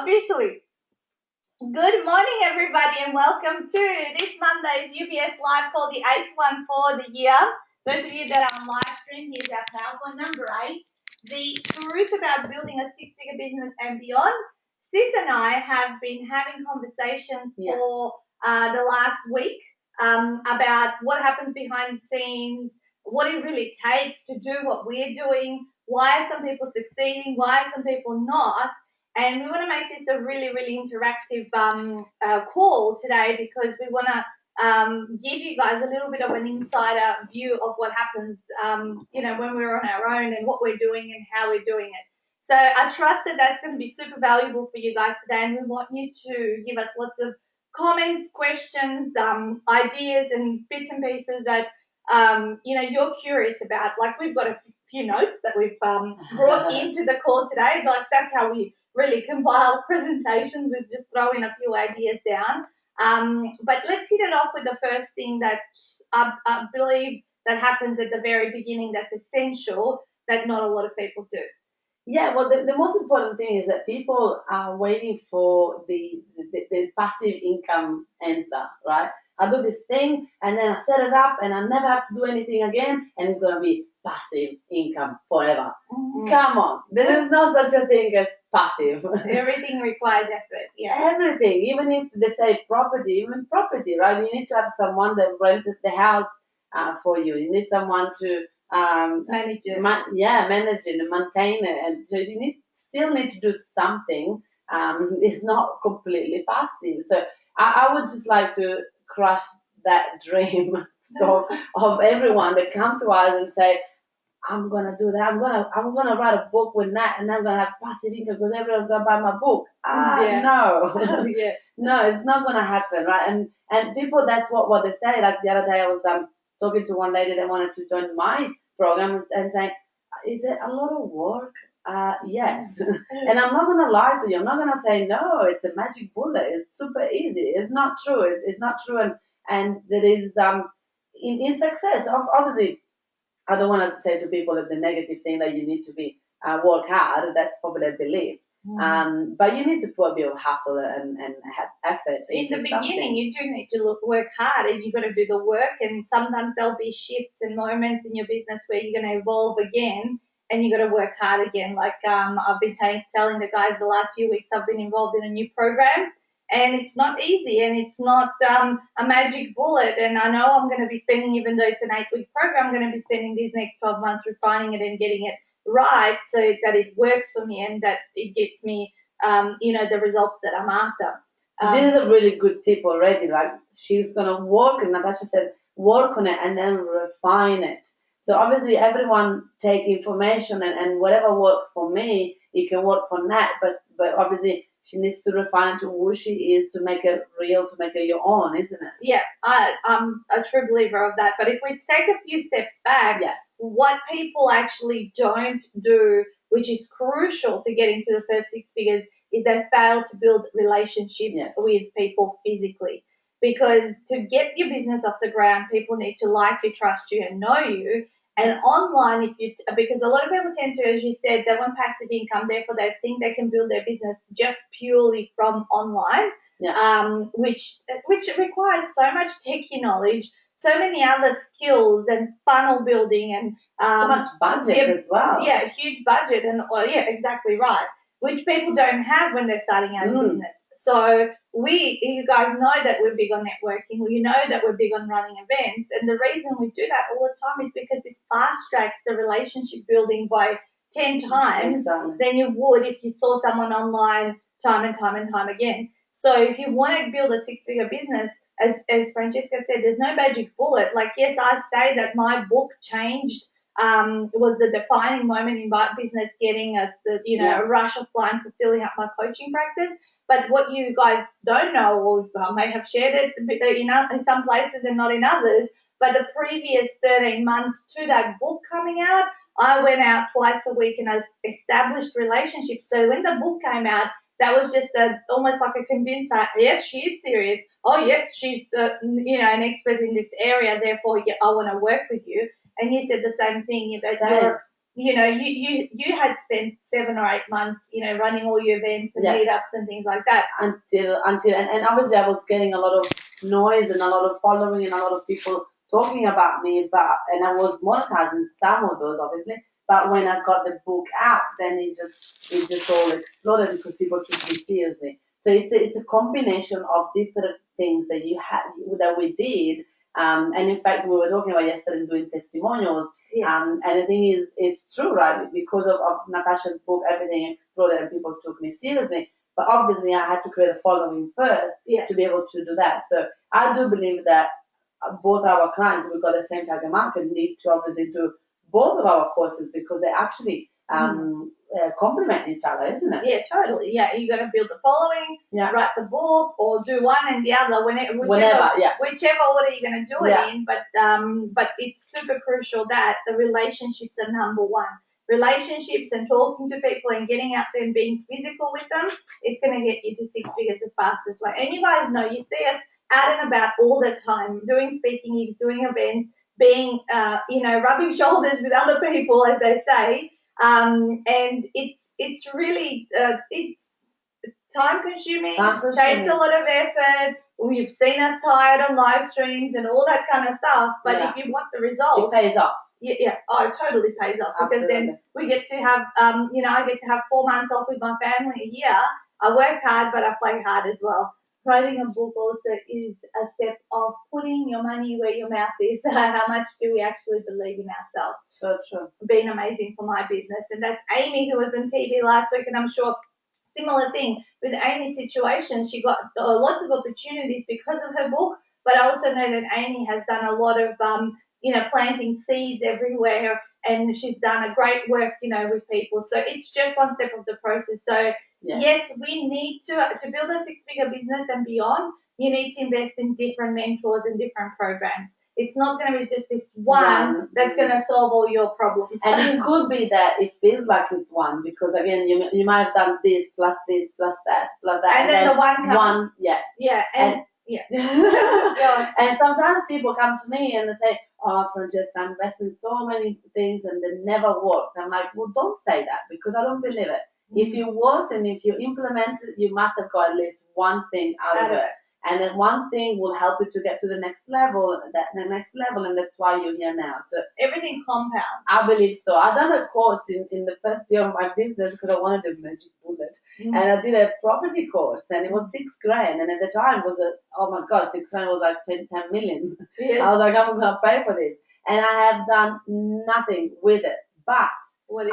Officially. Good morning, everybody, and welcome to this Monday's UBS Live call, the eighth one for the year. Those of you that are on live stream, here's our PowerPoint number 8. The truth about building a six-figure business and beyond. Sis and I have been having conversations for the last week about what happens behind the scenes, what it really takes to do what we're doing, why are some people succeeding, why are some people not. And we want to make this a really, really interactive call today because we want to give you guys a little bit of an insider view of what happens, when we're on our own and what we're doing and how we're doing it. So I trust that that's going to be super valuable for you guys today, and we want you to give us lots of comments, questions, ideas, and bits and pieces that you're curious about. Like we've got a few notes that we've brought into the call today. Like that's how we really compile presentations with just throwing a few ideas down. But let's hit it off with the first thing that I believe that happens at the very beginning that's essential that not a lot of people do. Yeah, well, the most important thing is that people are waiting for the passive income answer, right? I do this thing and then I set it up and I never have to do anything again and it's going to be passive income forever. Mm-hmm. Come on, there is no such a thing as passive. Everything requires effort. Yeah. Everything, even if they say property, right? You need to have someone that rented the house for you. You need someone to manage it. Manage it and maintain it. And so you still need to do something. It's not completely passive. So I would just like to crush that dream of everyone that come to us and say, I'm gonna do that. I'm gonna write a book with that, and I'm gonna have passive income because everyone's gonna buy my book. No, no, it's not gonna happen, right? And people, that's what they say. Like the other day, I was talking to one lady that wanted to join my program and saying, "Is it a lot of work?" Yes. And I'm not gonna lie to you. I'm not gonna say no. It's a magic bullet. It's super easy. It's not true. It's not true. And there is in success, obviously. I don't want to say to people that the negative thing that you need to be work hard. That's probably a belief. But you need to put a bit of hustle and have effort. In the beginning, you do need to work hard and you've got to do the work. And sometimes there'll be shifts and moments in your business where you're going to evolve again and you've got to work hard again. Like I've been telling the guys the last few weeks, I've been involved in a new program. And it's not easy and it's not a magic bullet. And I know I'm going to be spending, even though it's an 8-week program, I'm going to be spending these next 12 months refining it and getting it right so that it works for me and that it gets me, the results that I'm after. So this is a really good tip already. Like she's going to work, and Natasha said, work on it and then refine it. So obviously everyone take information and whatever works for me, it can work for Nat, but obviously she needs to refine to who she is to make it real, to make it your own, isn't it? Yeah, I'm a true believer of that. But if we take a few steps back, what people actually don't do, which is crucial to getting to the first 6 figures, is they fail to build relationships with people physically. Because to get your business off the ground, people need to like you, trust you, and know you. And online, because a lot of people tend to, as you said, they want passive income, therefore they think they can build their business just purely from online, which requires so much techie knowledge, so many other skills and funnel building and so much budget as well. Yeah, huge budget and exactly right, which people don't have when they're starting out in business. So you guys know that we're big on networking. You know that we're big on running events. And the reason we do that all the time is because it fast tracks the relationship building by 10 times than you would if you saw someone online time and time and time again. So if you want to build a 6-figure business, as Francesca said, there's no magic bullet. Like, yes, I say that my book changed. Was the defining moment in my business, getting a rush of clients and filling up my coaching practice. But what you guys don't know, or I may have shared it in some places and not in others, but the previous 13 months to that book coming out, I went out twice a week and I established relationships. So when the book came out, that was just almost like a convince. Yes, she is serious. Oh, yes, she's an expert in this area. Therefore, I want to work with you. And you said the same thing. you had spent 7 or 8 months, running all your events and Yes. meetups and things like that. Until and obviously I was getting a lot of noise and a lot of following and a lot of people talking about me, and I was monetizing some of those obviously. But when I got the book out, then it just all exploded because people took me seriously. So it's a combination of different things that we did. And in fact, we were talking about yesterday doing testimonials. Yeah. And the thing is, it's true, right? Because of Natasha's book, everything exploded and people took me seriously. But obviously, I had to create a following first to be able to do that. So I do believe that both our clients, we've got the same target market, need to obviously do both of our courses because they actually complement each other, isn't it? Yeah, totally. Yeah, you got to build the following, write the book, or do one and the other, whichever order you're going to do it in. But it's super crucial that the relationships are number one. Relationships and talking to people and getting out there and being physical with them, it's going to get you to 6 figures as fast as well. And you guys know, you see us out and about all the time, doing speaking gigs, doing events, being, rubbing shoulders with other people, as they say. And it's really it's time consuming, takes a lot of effort. You've seen us tired on live streams and all that kind of stuff, but if you want the result, it pays off. Yeah, it totally pays off because then we get to have, I get to have 4 months off with my family a year. I work hard, but I play hard as well. Writing a book also is a step of putting your money where your mouth is. How much do we actually believe in ourselves? So true. Been amazing for my business. And that's Amy, who was on TV last week, and I'm sure similar thing with Amy's situation. She got lots of opportunities because of her book, but I also know that Amy has done a lot of, planting seeds everywhere, and she's done a great work, with people. So it's just one step of the process. So yes, we need to build a 6-figure business and beyond. You need to invest in different mentors and different programs. It's not going to be just this one that's going to solve all your problems. And it could be that it feels like it's one because, again, you might have done this, plus that. And then the one comes. Yes. Yeah. And and sometimes people come to me and they say, "Oh, Francesca, I'm investing so many things and they never work." I'm like, well, don't say that because I don't believe it. If you work and if you implement it, you must have got at least one thing out of it. And then one thing will help you to get to the next level, and that's why you're here now. So everything compounds. I believe so. I've done a course in the first year of my business because I wanted a magic bullet, and I did a property course, and it was $6,000, and at the time was oh my god, $6,000 was like 10 million. Yes. I was like, I'm gonna pay for this, and I have done nothing with it, but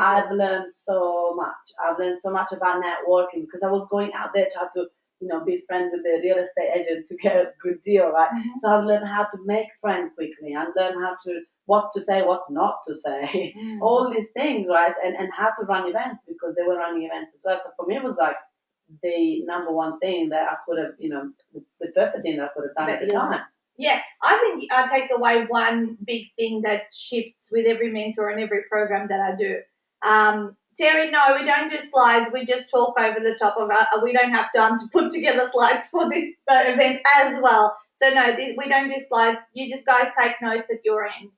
I've learned so much. I've learned so much about networking because I was going out there trying to be friends with the real estate agent to get a good deal, right? Mm-hmm. So I've learned how to make friends quickly. I learned what to say, what not to say, all these things, right? And how to run events because they were running events as well. So for me, it was like the number one thing that I could have, the perfect thing that I could have done at the time. Yeah, I think I take away one big thing that shifts with every mentor and every program that I do. Terry, no, we don't do slides. We just talk over the top of it. We don't have time to put together slides for this event as well. So, no, we don't do slides. You just guys take notes at your end.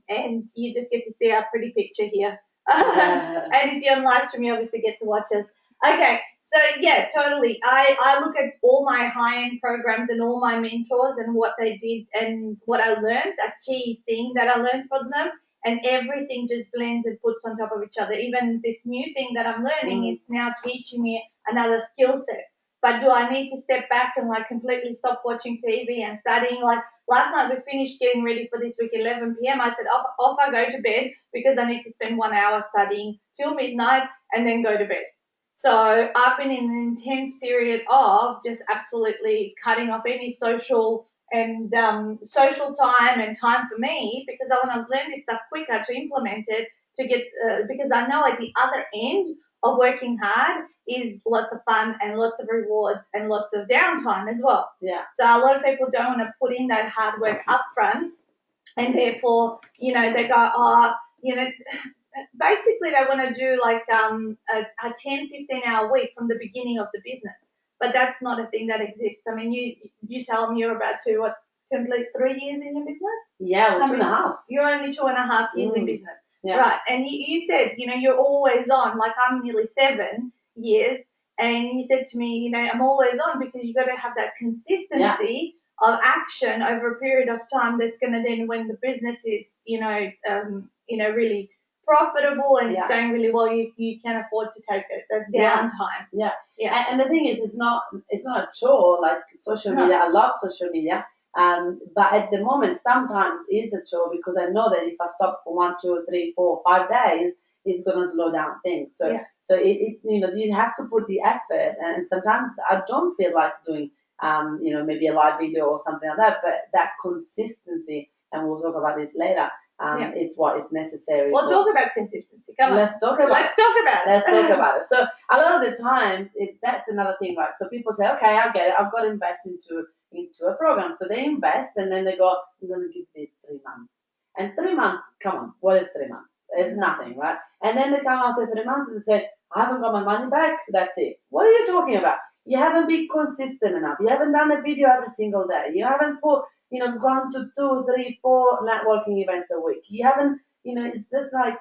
And you just get to see our pretty picture here. And if you're on live stream, you obviously get to watch us. Okay, so yeah, totally. I look at all my high-end programs and all my mentors and what they did and what I learned, a key thing that I learned from them, and everything just blends and puts on top of each other. Even this new thing that I'm learning, it's now teaching me another skill set. But do I need to step back and completely stop watching TV and studying? Like last night we finished getting ready for this week, 11 p.m. I said, off I go to bed because I need to spend 1 hour studying till midnight and then go to bed. So I've been in an intense period of just absolutely cutting off any social social time and time for me because I want to learn this stuff quicker to implement it to get because I know at the other end of working hard is lots of fun and lots of rewards and lots of downtime as well. Yeah. So a lot of people don't want to put in that hard work up front and therefore, they go, basically they want to do like a 10, 15-hour week from the beginning of the business. But that's not a thing that exists. I mean, you tell me you're about to complete 3 years in your business? Yeah, 2.5. You're only 2.5 years in business. Yeah. Right. And you said, you're always on, like I'm nearly 7 years. And you said to me, I'm always on because you've got to have that consistency of action over a period of time that's going to then, when the business is, really profitable and it's going really well, you can afford to take a downtime. Yeah. Yeah. And the thing is, it's not a chore like social media. I love social media. But at the moment, sometimes it's a chore because I know that if I stop for 1, 2, 3, 4, 5 days, it's going to slow down things. So you have to put the effort. And sometimes I don't feel like doing, maybe a live video or something like that. But that consistency, and we'll talk about this later, is what is necessary. We'll talk about consistency. Come on. Let's talk about it. Let's talk about it. So a lot of the time, that's another thing, right? So people say, okay, I get it. I've got to invest into a program. So they invest and then they go, I'm going to give this 3 months. And 3 months, come on, what is 3 months? It's nothing, right? And then they come after 3 months and say, I haven't got my money back. That's it. What are you talking about? You haven't been consistent enough. You haven't done a video every single day. You haven't gone to 2, 3, 4 networking events a week. You haven't, it's just like,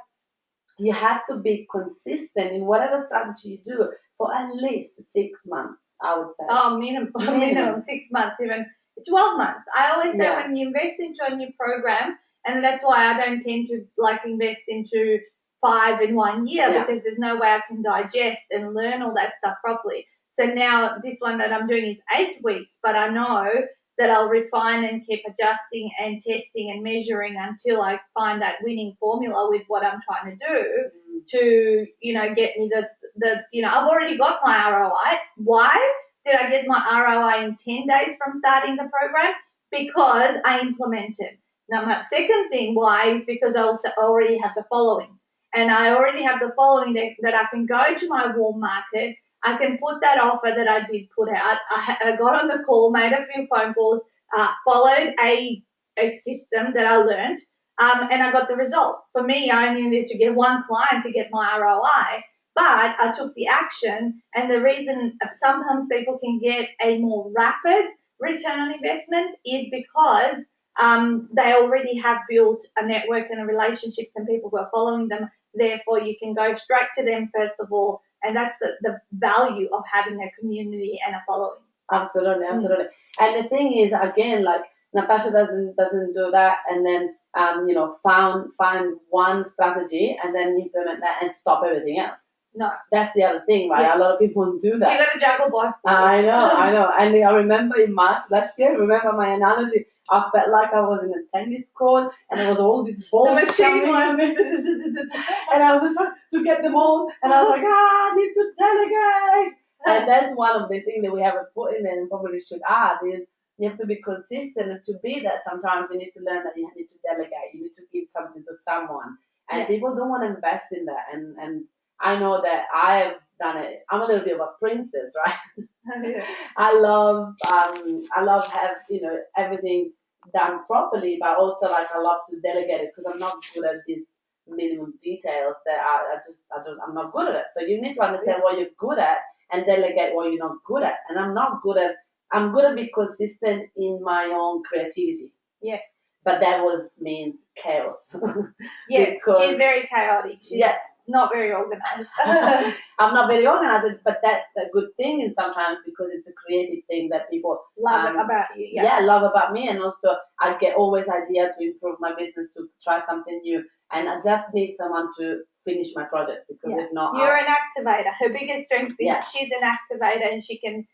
you have to be consistent in whatever strategy you do for at least 6 months, I would say. Oh, minimum 6 months, even 12 months. I always say when you invest into a new program, and that's why I don't tend to invest into 5 in 1 year because there's no way I can digest and learn all that stuff properly. So now this one that I'm doing is 8 weeks, but I know that I'll refine and keep adjusting and testing and measuring until I find that winning formula with what I'm trying to do to, get me I've already got my ROI. Why did I get my ROI in 10 days from starting the program? Because I implemented. Now, my second thing why is because I also already have the following. And I already have the following that I can go to my warm market. I can put that offer that I did put out. I got on the call, made a few phone calls, followed a system that I learned, and I got the result. For me, I only needed to get 1 client to get my ROI, but I took the action. And the reason sometimes people can get a more rapid return on investment is because they already have built a network and a relationships and people who are following them. Therefore, you can go straight to them first of all. And that's the value of having a community and a following. Absolutely. And the thing is, again, like Natasha doesn't do that, and then find one strategy and then implement that and stop everything else. No, that's the other thing, right? Yeah. A lot of people do that. You got to juggle both. I know. And I remember in March last year. Remember my analogy? I felt like I was in a tennis court and there was all these balls. The machine was. And I was just trying to get them all. And I was like, I need to delegate. And that's one of the things that we haven't put in there and probably should add is you have to be consistent. And to be that, sometimes you need to learn that you need to delegate. You need to give something to someone. And people don't want to invest in that. And I know that I have done it. I'm a little bit of a princess, right? I love have everything done properly, but also I love to delegate it because I'm not good at these minimum details that I'm not good at it. So you need to understand what you're good at and delegate what you're not good at. And I'm good at being consistent in my own creativity. Yes. But that means chaos. Yes, she's very chaotic. She's not very organized. I'm not very organized, but that's a good thing and sometimes because it's a creative thing that people love about you. Love about me. And also I get always ideas to improve my business, to try something new. And I just need someone to finish my project because if not... You're an activator. Her biggest strength is she's an activator and she can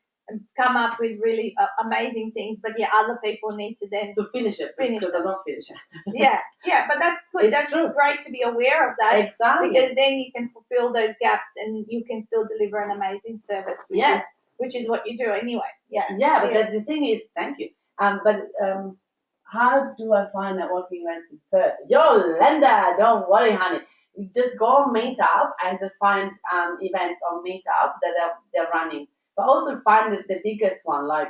come up with really amazing things, but other people need to then finish it because I don't finish it. But that's good. It's that's true. Great to be aware of that. Exactly. Because then you can fulfill those gaps and you can still deliver an amazing service. Which is what you do anyway. But the thing is, thank you. How do I find networking events in Perth? Linda, don't worry, honey. You just go on Meetup and just find events on Meetup that they're running. But also find the biggest one, like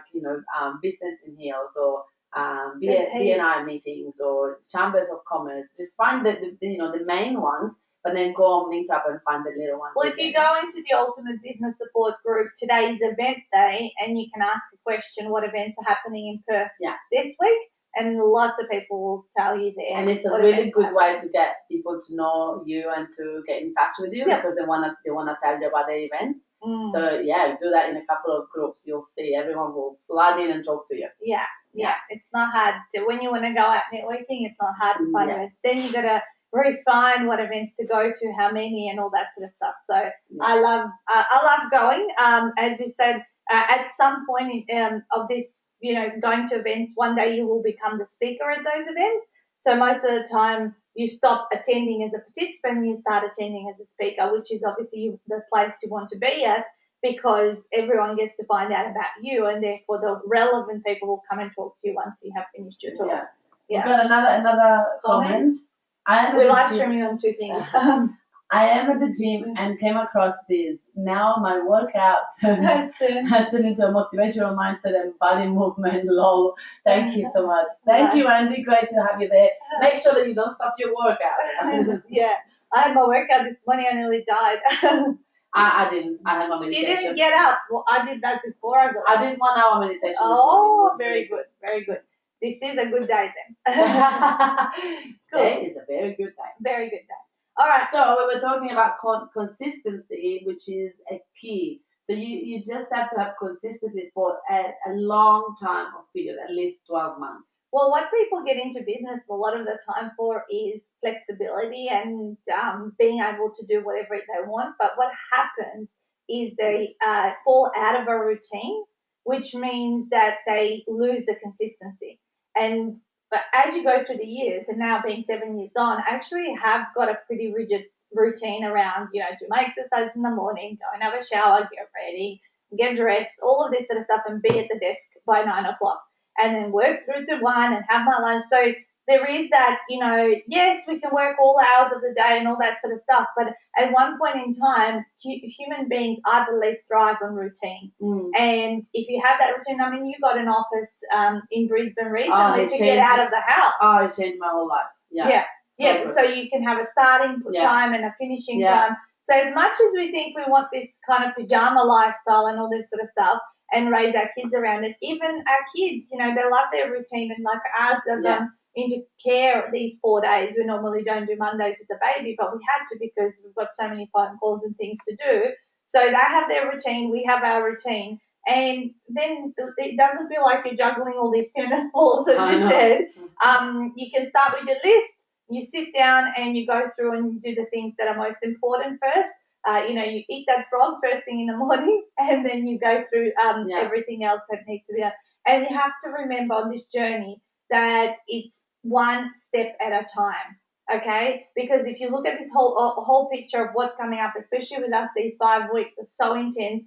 Business in Heels or BNI meetings or Chambers of Commerce. Just find the main ones, but then go on Meetup and find the little ones. Well, if you go into the Ultimate Business Support Group, today's event day, and you can ask a question: what events are happening in Perth this week? and lots of people will tell you there. And it's a what really events good happen. way to get people to know you and to get in touch with you Yeah. because they wanna tell you about the event. Mm. So yeah, do that in a couple of groups. You'll see everyone will flood in and talk to you. Yeah, it's not hard to, when you want to go out networking, it's not hard to find Yeah. events. Then you got to refine what events to go to, how many, and all that sort of stuff. So Yeah. I love going. As we said, at some point of this, going to events, one day you will become the speaker at those events. So most of the time you stop attending as a participant and you start attending as a speaker, which is obviously the place you want to be at, because everyone gets to find out about you, and therefore the relevant people will come and talk to you once you have finished your talk. We've got another comment. We're live streaming on two things. I am at the gym and came across this. Now my workout has turned into a motivational mindset and body movement. Lol. Thank you so much. Thank you, Andy. Great to have you there. Make sure that you don't stop your workout. Yeah, I had my workout this morning. I nearly died. I didn't. I had my meditation. She didn't get up. Well, I did that before I got up. I did 1 hour meditation. Oh, very good. Very good. This is a good day then. Today is a very good day. Very good day. All right. So we were talking about consistency, which is a key. So you just have to have consistency for a long time of period, at least 12 months. Well, what people get into business a lot of the time for is flexibility and being able to do whatever they want. But what happens is they fall out of a routine, which means that they lose the consistency. And as you go through the years, and now being 7 years on, I actually have got a pretty rigid routine around, do my exercise in the morning, go and have a shower, get ready, get dressed, all of this sort of stuff, and be at the desk by 9 o'clock. And then work through to 1 and have my lunch. So there is that, yes, we can work all hours of the day and all that sort of stuff. But at one point in time, human beings, I believe, thrive on routine. And if you have that routine, I mean, you got an office in Brisbane recently to get out of the house. Oh, it changed my whole life. Yeah. So you can have a starting time and a finishing time. So as much as we think we want this kind of pajama lifestyle and all this sort of stuff, and raise our kids around it. Even our kids, they love their routine, and like ours have gone into care these 4 days. We normally don't do Mondays with the baby, but we had to because we've got so many phone calls and things to do. So they have their routine, we have our routine, and then it doesn't feel like you're juggling all these tennis balls, as you said. You can start with your list, you sit down and you go through and you do the things that are most important first. You eat that frog first thing in the morning, and then you go through everything else that needs to be done. And you have to remember on this journey that it's one step at a time, okay? Because if you look at this whole picture of what's coming up, especially with us, these 5 weeks are so intense.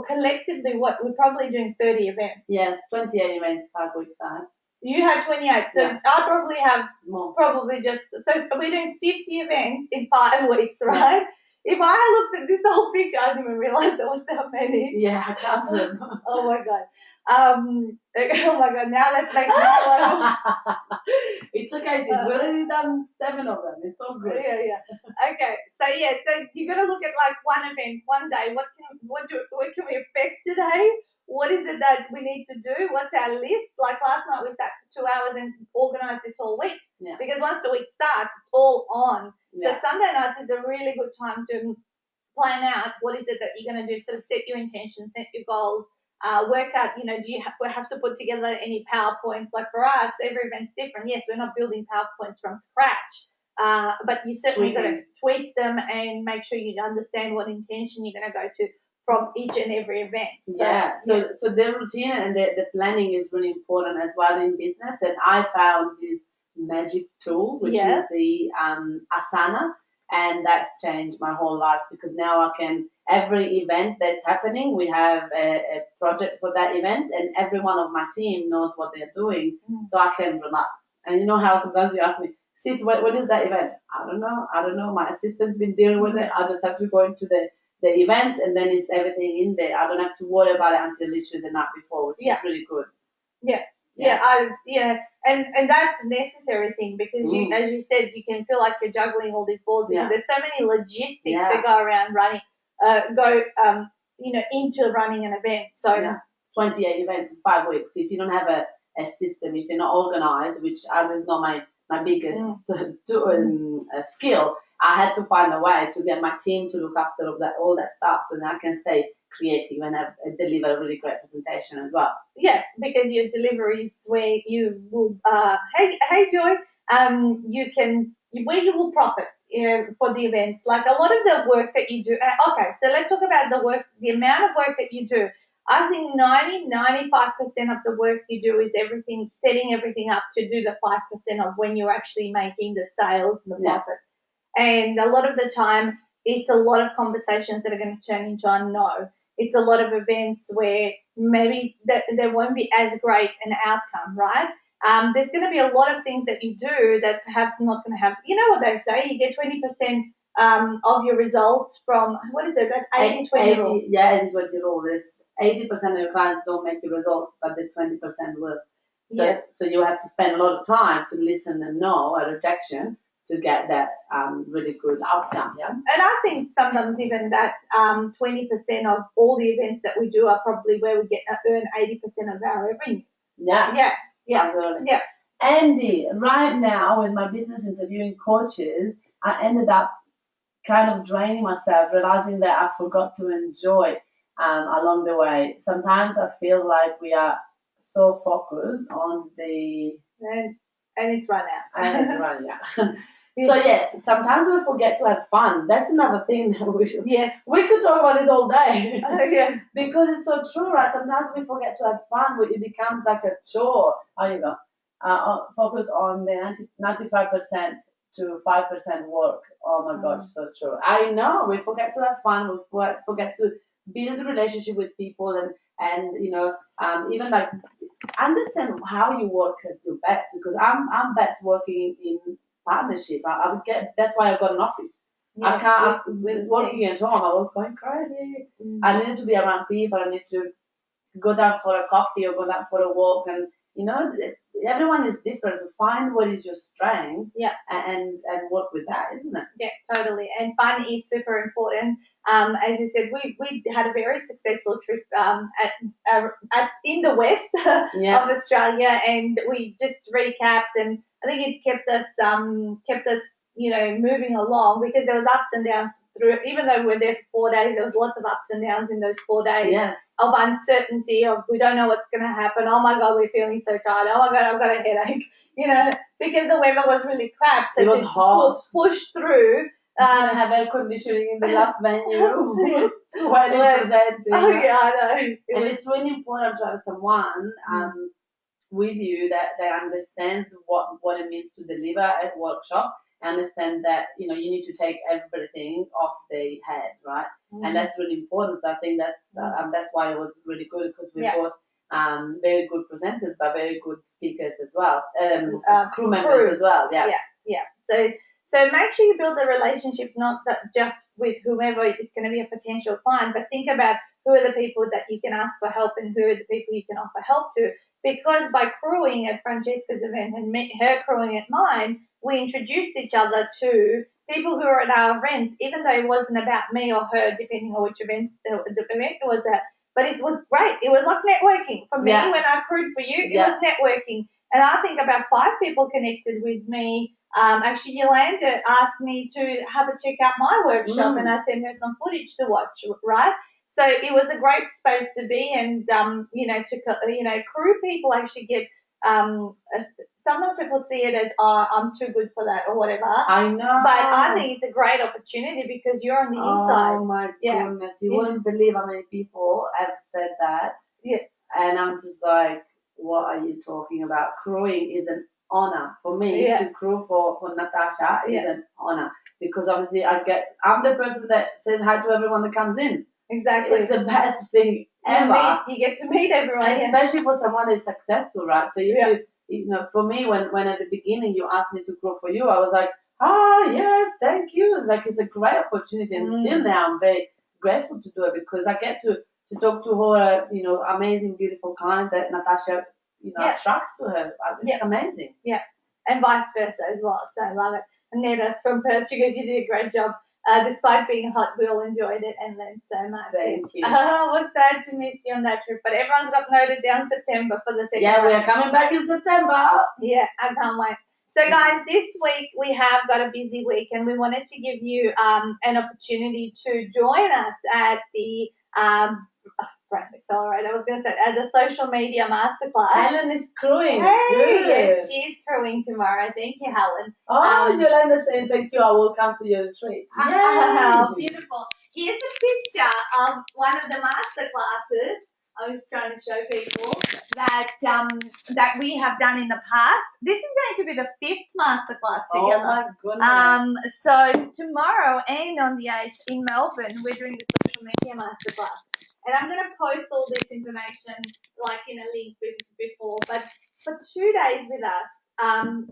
Collectively, we're probably doing 30 events. Yes, 28 events 5 weeks time. You have 28, so I probably have more. So we're doing 50 events in 5 weeks, right? Yeah. If I looked at this whole picture, I didn't even realize there was that many. Yeah, I counted. Oh my god. Oh my god. Now let's make me It's okay. She's already done 7 of them. It's all good. Yeah. Okay. So you got to look at like one event, one day. What can we expect today? What is it that we need to do? What's our list? Like last night, we sat for 2 hours and organised this whole week. Yeah. Because once the week starts, it's all on. Yeah. So Sunday night is a really good time to plan out what is it that you're going to do. Sort of set your intentions, set your goals, work out. Do you have to put together any PowerPoints? Like for us, every event's different. Yes, we're not building PowerPoints from scratch, but you certainly got to tweak them and make sure you understand what intention you're going to go to from each and every event. So the routine and the planning is really important as well in business. And I found this magic tool, which is the Asana, and that's changed my whole life because now I can, every event that's happening, we have a project for that event, and every one of my team knows what they're doing, so I can relax. And you know how sometimes you ask me, sis, what is that event? I don't know. My assistant's been dealing with it. I just have to go into the event, and then it's everything in there. I don't have to worry about it until literally the night before, which is really good. And that's a necessary thing because you, as you said, you can feel like you're juggling all these balls because there's so many logistics that go around running, into running an event. So 28 events in 5 weeks. If you don't have a a system, if you're not organized, which is not my biggest skill, I had to find a way to get my team to look after all that stuff so that I can stay creative and deliver a really great presentation as well. Yeah, because your deliveries where you will, hey Joy, where you will profit, for the events. Like a lot of the work that you do. Okay, so let's talk about the amount of work that you do. I think 95% of the work you do is setting everything up to do the 5% of when you're actually making the sales and the profit. And a lot of the time, it's a lot of conversations that are going to turn into a no. It's a lot of events where maybe there won't be as great an outcome, right? There's going to be a lot of things that you do that perhaps not going to have. You know what they say? You get 20% of your results from, what is it? That 80-20 rule. Yeah, 80-20 rule. This 80% of your clients don't make your results, but the 20% will. So you have to spend a lot of time to listen and know a rejection to get that really good outcome. Yeah. And I think sometimes even that 20% of all the events that we do are probably where we earn 80% of our revenue. Yeah. Yeah. Absolutely. Yeah. Andy, right now with my business interviewing coaches, I ended up kind of draining myself, realizing that I forgot to enjoy along the way. Sometimes I feel like we are so focused on the... And it's run out. And it's run out. So yes, sometimes we forget to have fun. That's another thing that we should. Yes. We could talk about this all day. Yeah. Because it's so true, right? Sometimes we forget to have fun. It becomes like a chore. Oh, you go. Focus on the 95% to 5% work. Oh my gosh, so true. I know. We forget to have fun. We forget to build a relationship with people and even like understand how you work at your best, because I'm best working in partnership. I would get. That's why I got an office. Yes, I can't. Working at home, I was going crazy. I needed to be around people. I need to go down for a coffee or go down for a walk, and everyone is different. So find what is your strength. Yeah. And work with that, isn't it? Yeah, totally. And fun is super important. As you said, we had a very successful trip in the west of Australia, and we just recapped, and I think it kept us moving along, because there was ups and downs through it. Even though we were there for 4 days, there was lots of ups and downs in those 4 days. Yes. Of uncertainty, of we don't know what's going to happen. Oh my God, we're feeling so tired. Oh my God, I've got a headache. Because the weather was really crap. So it was hot. Push through. Have air conditioning in the last venue. Yes. Sweating, presenting. Oh yeah, I know. It's really important to have someone with you that understands what it means to deliver a workshop. Understand that you need to take everything off the head, right? And that's really important. So I think that's why it was really good, because we're both very good presenters, but very good speakers as well, crew members as well. Yeah. So make sure you build a relationship, not just with whomever it's going to be a potential client, but think about who are the people that you can ask for help and who are the people you can offer help to. Because by crewing at Francesca's event and her crewing at mine, we introduced each other to people who are at our events, even though it wasn't about me or her, depending on which event the event was at. But it was great. It was like networking. For me, when I crewed for you, it was networking. And I think about 5 people connected with me. Actually, Yolanda asked me to have a check out my workshop, and I sent her some footage to watch, right? So it was a great space to be, and crew people actually get. Sometimes people see it as, I'm too good for that or whatever. I know. But I think it's a great opportunity because you're on the inside. Oh my goodness. You wouldn't believe how many people have said that. Yes. And I'm just like, what are you talking about? Crewing is an honor for me to crew for Natasha. Is an honor, because obviously I'm the person that says hi to everyone that comes in. Exactly. It's the best thing ever. You get to meet everyone. Especially for someone that's successful, right? So for me, when at the beginning you asked me to grow for you, I was like, yes, thank you. It's a great opportunity, and still now I'm very grateful to do it, because I get to talk to her, amazing, beautiful client that Natasha, attracts to her. It's amazing. Yeah, and vice versa as well. So I love it. Netta from Perth, she goes, you did a great job. Despite being hot, we all enjoyed it and learned so much. Thank you. I was sad to miss you on that trip, but everyone's got noted down September for the second Yeah, we round. are coming back in September. Yeah, I can't wait. So, guys, this week we have got a busy week, and we wanted to give you an opportunity to join us at the Brand Accelerator. I was going to say at the social media masterclass. Helen is crewing. Hey, Good. yes, she's crewing tomorrow. Thank you, Helen. Oh, Yolanda saying thank you. I will come to your retreat. Oh, beautiful. Here's a picture of one of the masterclasses. I was trying to show people that that we have done in the past. This is going to be the 5th masterclass together. Oh my goodness. So tomorrow and on the 8th in Melbourne, we're doing the social media masterclass. And I'm going to post all this information like in a link before. But for 2 days with us,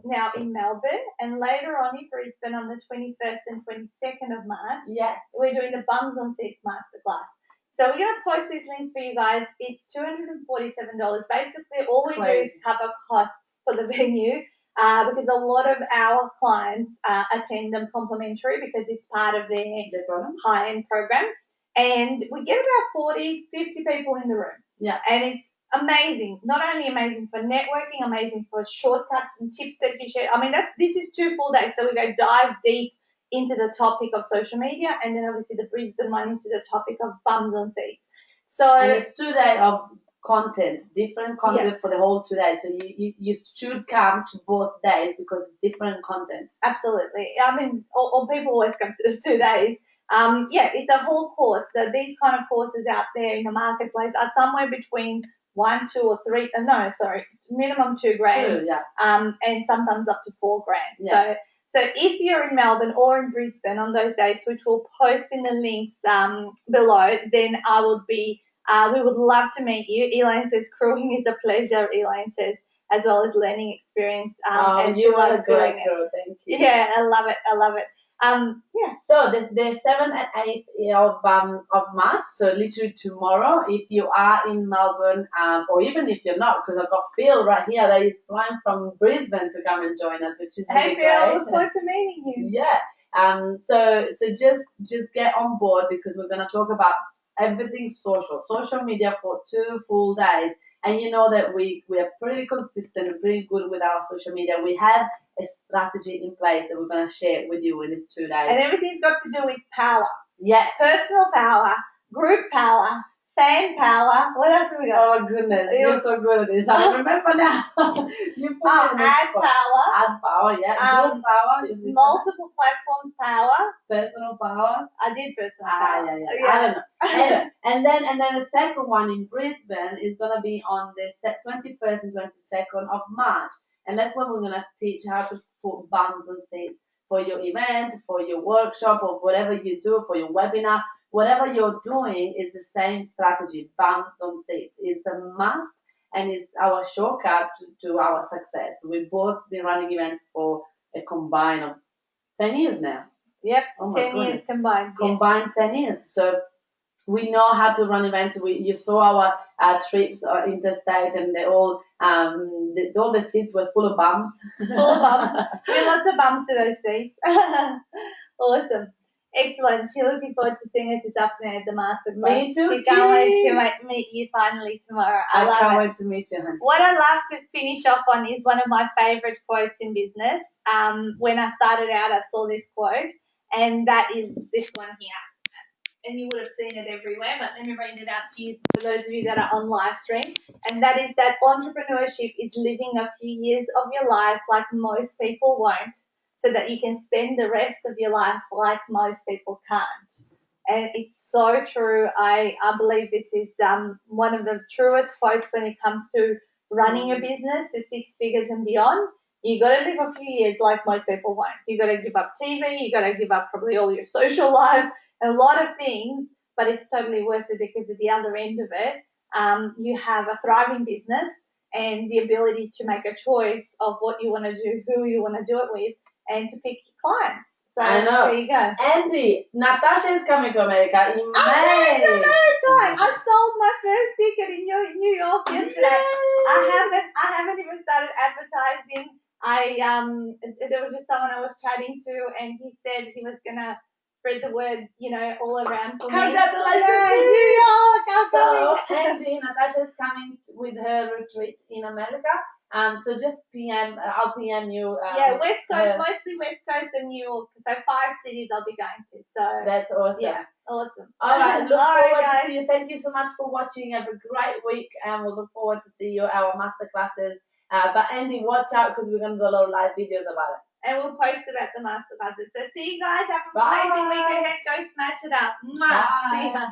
now in Melbourne, and later on in Brisbane on the 21st and 22nd of March, we're doing the Bums on Seats masterclass. So we're going to post these links for you guys. It's $247. Basically, all we do is cover costs for the venue because a lot of our clients attend them complimentary because it's part of their high-end program. And we get about 40, 50 people in the room. Yeah. And it's amazing. Not only amazing for networking, amazing for shortcuts and tips that you share. I mean, this is 2 full days. So we go dive deep into the topic of social media, and then obviously the Brisbane one into the topic of Bums on Seats. So and it's 2 days of content, different content for the whole 2 days. So you should come to both days because it's different content. Absolutely. I mean, or people always come to the 2 days. It's a whole course. These kind of courses out there in the marketplace are somewhere between 1, 2, or 3. Minimum $2,000. 2, yeah. And sometimes up to $4,000. Yeah. So if you're in Melbourne or in Brisbane on those dates, which we'll post in the links below, then I would be. We would love to meet you. Elaine says crewing is a pleasure. Elaine says as well as learning experience. And you are a great girl. Thank you. Yeah, I love it. So the 7th and 8th of March, so literally tomorrow, if you are in Melbourne, or even if you're not, because I've got Phil right here that is flying from Brisbane to come and join us, which is really great. Hey Phil, great. look forward to meeting you. Yeah. So just get on board because we're gonna talk about everything social media for 2 full days. And you know that we are pretty consistent and pretty good with our social media. We have a strategy in place that we're going to share with you in these 2 days. And everything's got to do with power. Yes. Personal power, group power, fan power. What else have we got? Oh, goodness. You're so good at this. I remember now. You put add power. Add power, yeah. Group power. Multiple platforms power. Personal power. I did personal power. Yeah. I don't know. Anyway, and then the second one in Brisbane is going to be on the 21st and 22nd of March. And that's when we're going to teach how to put bums on seats for your event, for your workshop, or whatever you do, for your webinar. Whatever you're doing is the same strategy, bums on seats. It's a must, and it's our shortcut to our success. We've both been running events for a combined of 10 years now. Yep, 10 years combined. Combined 10 years. So we know how to run events. You saw our trips interstate, and they all the seats were full of bums. Full of bums. There lots of bums to those seats. Awesome. Excellent. She's looking forward to seeing us this afternoon at the masterclass. Me too. She can't wait to meet you finally tomorrow. I can't wait to meet you, honey. What I love to finish off on is one of my favorite quotes in business. When I started out, I saw this quote, and that is this one here. And you would have seen it everywhere, but let me read it out to you for those of you that are on live stream. And that is that entrepreneurship is living a few years of your life like most people won't, so that you can spend the rest of your life like most people can't. And it's so true. I believe this is one of the truest quotes when it comes to running your business to 6 figures and beyond. You got to live a few years like most people won't. You got to give up TV. You got to give up probably all your social life, a lot of things, but it's totally worth it because at the other end of it, you have a thriving business and the ability to make a choice of what you want to do, who you want to do it with, and to pick your clients. So I know. There you go. Andy, Natasha is coming to America in May. I'm coming to America. I sold my first ticket in New York yesterday. Yay. I haven't even started advertising. There was just someone I was chatting to, and he said he was gonna spread the word, all around for me. Congratulations, Yay, New York! I'm So, coming. Andy, Natasha's coming with her retreat in America. So just I'll PM you. West Coast, mostly West Coast and New York. So 5 cities I'll be going to. So That's awesome. yeah, awesome. All right, look All forward right, to guys. see you. Thank you so much for watching. Have a great week, and we'll look forward to see you at our masterclasses. But Andy, watch out because we're gonna do a lot of live videos about it. And we'll post about the masterclasses. So see you guys. Have an Bye. amazing week ahead. Go smash it up. Mwah. Bye. See ya.